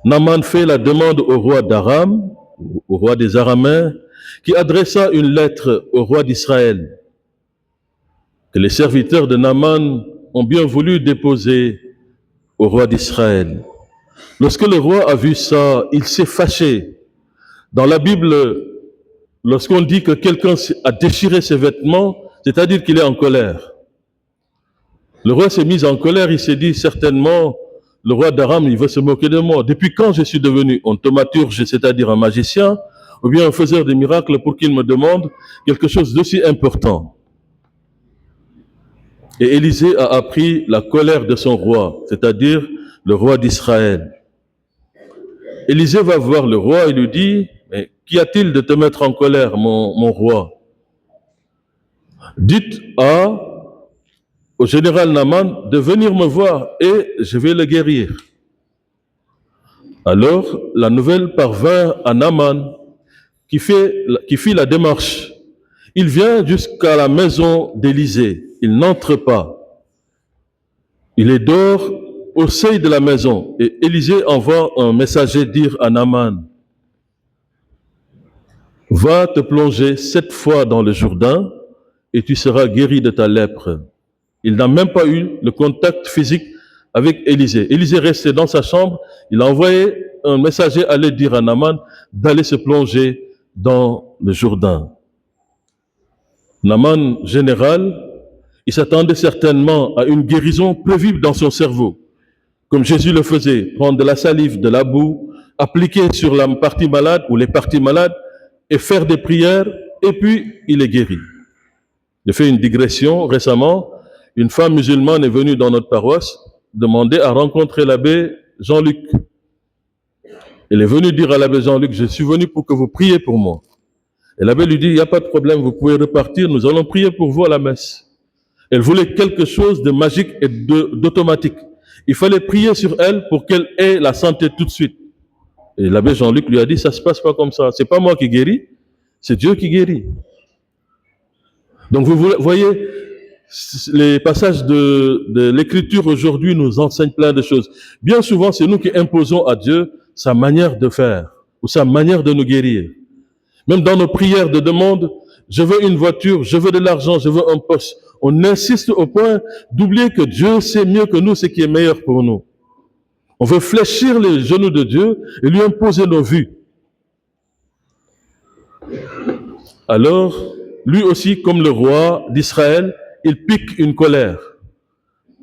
Naaman fait la demande au roi d'Aram, au roi des Araméens, qui adressa une lettre au roi d'Israël, que les serviteurs de Naaman ont bien voulu déposer au roi d'Israël. Lorsque le roi a vu ça, il s'est fâché. Dans la Bible, lorsqu'on dit que quelqu'un a déchiré ses vêtements, c'est-à-dire qu'il est en colère. Le roi s'est mis en colère, il s'est dit certainement, le roi d'Aram, il veut se moquer de moi. Depuis quand je suis devenu un thaumaturge, c'est-à-dire un magicien, ou bien un faiseur de miracles pour qu'il me demande quelque chose d'aussi important? Et Élisée a appris la colère de son roi, c'est-à-dire le roi d'Israël. Élisée va voir le roi et lui dit, mais qu'y a-t-il de te mettre en colère, mon roi? Dites au général Naaman de venir me voir et je vais le guérir. Alors la nouvelle parvint à Naaman qui fit la démarche. Il vient jusqu'à la maison d'Élisée. Il n'entre pas. Il est dehors au seuil de la maison. Et Élisée envoie un messager dire à Naaman, va te plonger 7 fois dans le Jourdain et tu seras guéri de ta lèpre. Il n'a même pas eu le contact physique avec Élisée. Élisée restait dans sa chambre. Il a envoyé un messager aller dire à Naaman d'aller se plonger dans le Jourdain. Naaman, général, il s'attendait certainement à une guérison prévue dans son cerveau, comme Jésus le faisait, prendre de la salive, de la boue, appliquer sur la partie malade ou les parties malades et faire des prières, et puis il est guéri. J'ai fait une digression récemment. Une femme musulmane est venue dans notre paroisse demander à rencontrer l'abbé Jean-Luc. Elle est venue dire à l'abbé Jean-Luc, je suis venu pour que vous priez pour moi. Et l'abbé lui dit, il n'y a pas de problème, vous pouvez repartir, nous allons prier pour vous à la messe. Elle voulait quelque chose de magique et d'automatique. Il fallait prier sur elle pour qu'elle ait la santé tout de suite. Et l'abbé Jean-Luc lui a dit, ça ne se passe pas comme ça. C'est pas moi qui guéris, c'est Dieu qui guérit. Donc vous voyez, les passages de l'écriture aujourd'hui nous enseignent plein de choses. Bien souvent, c'est nous qui imposons à Dieu sa manière de faire ou sa manière de nous guérir. Même dans nos prières de demande, je veux une voiture, je veux de l'argent, je veux un poste. On insiste au point d'oublier que Dieu sait mieux que nous ce qui est meilleur pour nous. On veut fléchir les genoux de Dieu et lui imposer nos vues. Alors, lui aussi, comme le roi d'Israël, il pique une colère.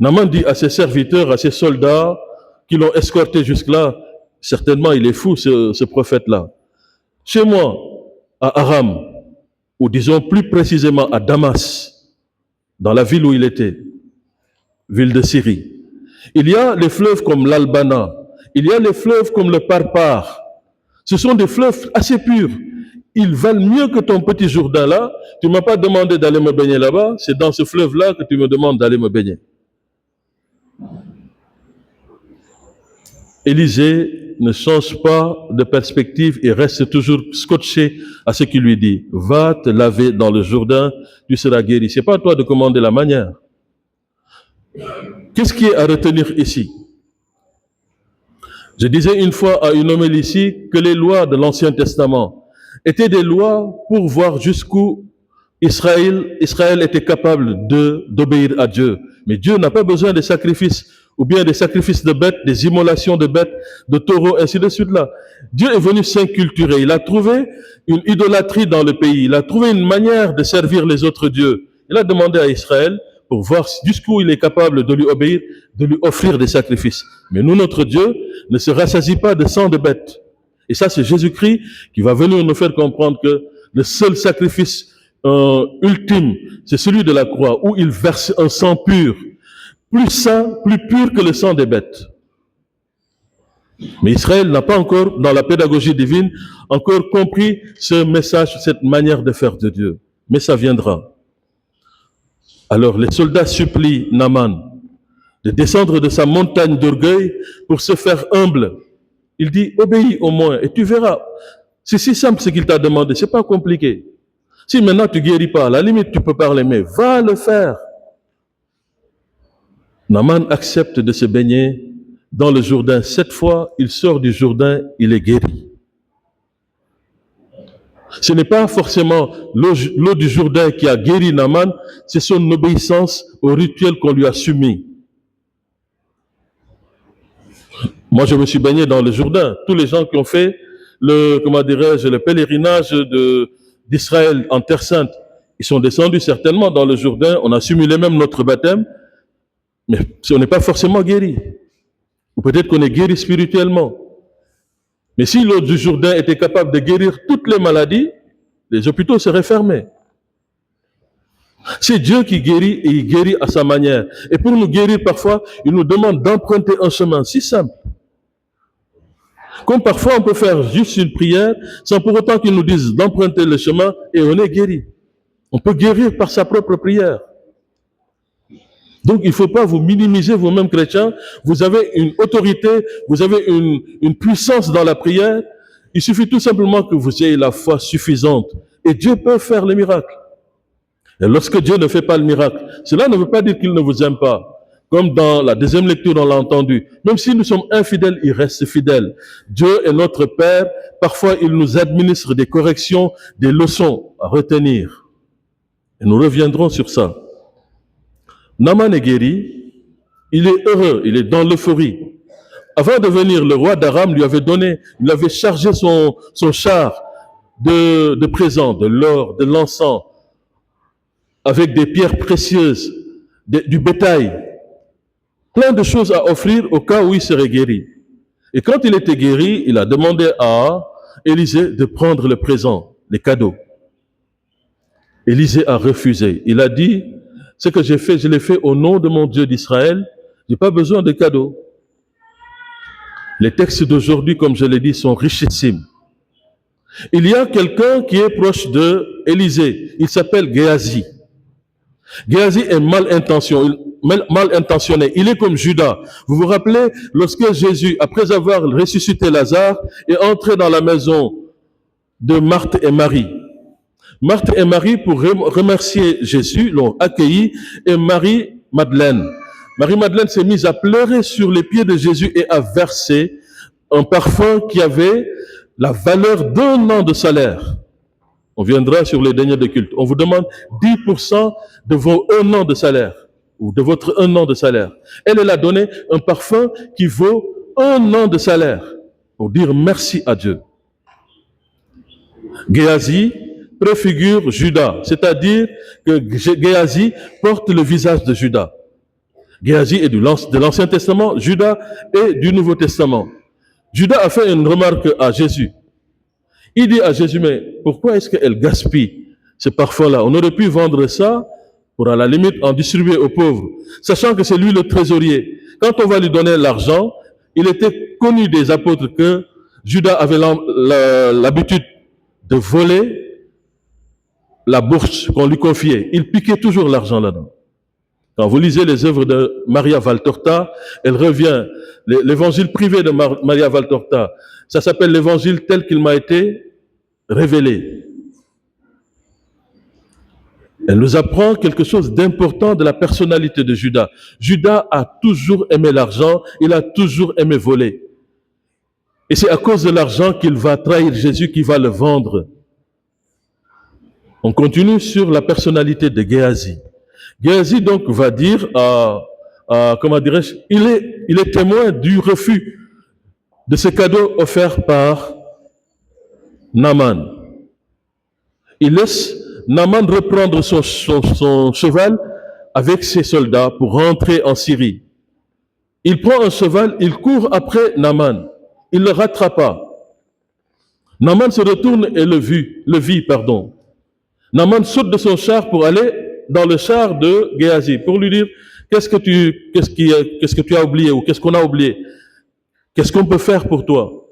Naaman dit à ses serviteurs, à ses soldats qui l'ont escorté jusque-là, certainement il est fou ce prophète-là. Chez moi, à Aram, ou disons plus précisément à Damas, dans la ville où il était, ville de Syrie, il y a les fleuves comme l'Albana, il y a les fleuves comme le Parpar. Ce sont des fleuves assez purs. Ils valent mieux que ton petit Jourdain là. Tu ne m'as pas demandé d'aller me baigner là-bas, c'est dans ce fleuve-là que tu me demandes d'aller me baigner. Élisée ne change pas de perspective et reste toujours scotché à ce qu'il lui dit. Va te laver dans le Jourdain, tu seras guéri. Ce n'est pas à toi de commander la manière. Qu'est-ce qui est à retenir ici? Je disais une fois à une homélie ici que les lois de l'Ancien Testament étaient des lois pour voir jusqu'où Israël était capable d'obéir à Dieu. Mais Dieu n'a pas besoin de sacrifices, ou bien des sacrifices de bêtes, des immolations de bêtes, de taureaux, ainsi de suite là. Dieu est venu s'inculturer. Il a trouvé une idolâtrie dans le pays. Il a trouvé une manière de servir les autres dieux. Il a demandé à Israël, pour voir jusqu'où il est capable de lui obéir, de lui offrir des sacrifices. Mais nous, notre Dieu ne se rassasie pas de sang de bêtes. Et ça, c'est Jésus-Christ qui va venir nous faire comprendre que le seul sacrifice ultime, c'est celui de la croix, où il verse un sang pur, plus saint, plus pur que le sang des bêtes. Mais Israël n'a pas encore, dans la pédagogie divine, encore compris ce message, cette manière de faire de Dieu. Mais ça viendra. Alors les soldats supplient Naaman de descendre de sa montagne d'orgueil pour se faire humble. Il dit, obéis au moins et tu verras. C'est si simple ce qu'il t'a demandé, c'est pas compliqué. Si maintenant tu guéris pas, à la limite tu peux parler, mais va le faire. Naaman accepte de se baigner dans le Jourdain 7 fois, il sort du Jourdain, il est guéri. Ce n'est pas forcément l'eau du Jourdain qui a guéri Naaman, c'est son obéissance au rituel qu'on lui a soumis. Moi, je me suis baigné dans le Jourdain. Tous les gens qui ont fait le pèlerinage d'Israël en Terre Sainte, ils sont descendus certainement dans le Jourdain. On a simulé même notre baptême, mais on n'est pas forcément guéri. Ou peut-être qu'on est guéri spirituellement. Mais si l'eau du Jourdain était capable de guérir toutes les maladies, les hôpitaux seraient fermés. C'est Dieu qui guérit et il guérit à sa manière. Et pour nous guérir parfois, il nous demande d'emprunter un chemin si simple. Comme parfois on peut faire juste une prière sans pour autant qu'il nous dise d'emprunter le chemin et on est guéri. On peut guérir par sa propre prière. Donc il ne faut pas vous minimiser vous-même chrétien. Vous avez une autorité, vous avez une puissance dans la prière. Il suffit tout simplement que vous ayez la foi suffisante. Et Dieu peut faire le miracle. Et lorsque Dieu ne fait pas le miracle, cela ne veut pas dire qu'il ne vous aime pas. Comme dans la deuxième lecture, on l'a entendu. Même si nous sommes infidèles, il reste fidèle. Dieu est notre Père. Parfois, il nous administre des corrections, des leçons à retenir. Et nous reviendrons sur ça. Naaman est guéri. Il est heureux. Il est dans l'euphorie. Avant de venir, le roi d'Aram lui avait chargé son char de présents, de l'or, de l'encens, avec des pierres précieuses, du bétail. Plein de choses à offrir au cas où il serait guéri. Et quand il était guéri, il a demandé à Élisée de prendre le présent, les cadeaux. Élisée a refusé. Il a dit, ce que j'ai fait, je l'ai fait au nom de mon Dieu d'Israël. Je n'ai pas besoin de cadeaux. Les textes d'aujourd'hui, comme je l'ai dit, sont richissimes. Il y a quelqu'un qui est proche de Élisée. Il s'appelle Géasi. Géasi est mal intentionné. Il est comme Judas. Vous vous rappelez, lorsque Jésus, après avoir ressuscité Lazare, est entré dans la maison de Marthe et Marie. Marthe et Marie, pour remercier Jésus, l'ont accueilli, et Marie-Madeleine s'est mise à pleurer sur les pieds de Jésus et à verser un parfum qui avait la valeur d'1 an de salaire. On viendra sur les deniers de culte. On vous demande 10% de vos 1 an de salaire, ou de votre 1 an de salaire. Elle a donné un parfum qui vaut 1 an de salaire, pour dire merci à Dieu. Géasi préfigure Judas, c'est-à-dire que Géasi porte le visage de Judas. Géasi est de l'Ancien Testament, Judas est du Nouveau Testament. Judas a fait une remarque à Jésus. Il dit à Jésus, mais pourquoi est-ce qu'elle gaspille ce parfum-là? On aurait pu vendre ça pour à la limite en distribuer aux pauvres, sachant que c'est lui le trésorier. Quand on va lui donner l'argent, il était connu des apôtres que Judas avait l'habitude de voler la bourse qu'on lui confiait. Il piquait toujours l'argent là-dedans. Quand vous lisez les œuvres de Maria Valtorta, elle revient, l'évangile privé de Maria Valtorta, ça s'appelle l'évangile tel qu'il m'a été révélé. Elle nous apprend quelque chose d'important de la personnalité de Judas. Judas a toujours aimé l'argent, il a toujours aimé voler. Et c'est à cause de l'argent qu'il va trahir Jésus, qu'il va le vendre. On continue sur la personnalité de Géasi. Géasi donc va dire, comment dirais-je, il est témoin du refus de ce cadeau offert par Naaman. Il laisse Naaman reprendre son cheval avec ses soldats pour rentrer en Syrie. Il prend un cheval, il court après Naaman. Il le rattrapa. Naaman se retourne et le vit. Naaman saute de son char pour aller dans le char de Géasi pour lui dire qu'est-ce que tu as oublié ou qu'est-ce qu'on a oublié? Qu'est-ce qu'on peut faire pour toi?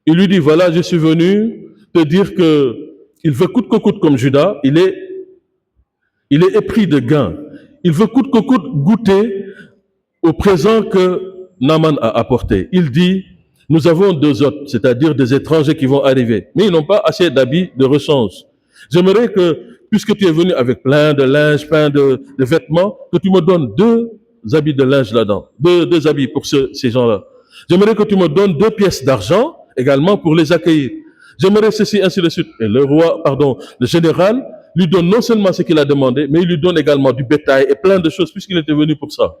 Il lui dit, voilà, je suis venu te dire que il veut coûte que coûte comme Judas, il est épris de gain. Il veut coûte que coûte goûter au présent que Naaman a apporté. Il dit, nous avons 2 hôtes, c'est-à-dire des étrangers qui vont arriver, mais ils n'ont pas assez d'habits de rechange. J'aimerais que, puisque tu es venu avec plein de linge, plein de vêtements, que tu me donnes 2 habits de linge là-dedans, 2 habits pour ces gens-là. J'aimerais que tu me donnes 2 pièces d'argent également pour les accueillir. J'aimerais ceci, ainsi de suite. Et le général lui donne non seulement ce qu'il a demandé, mais il lui donne également du bétail et plein de choses puisqu'il était venu pour ça.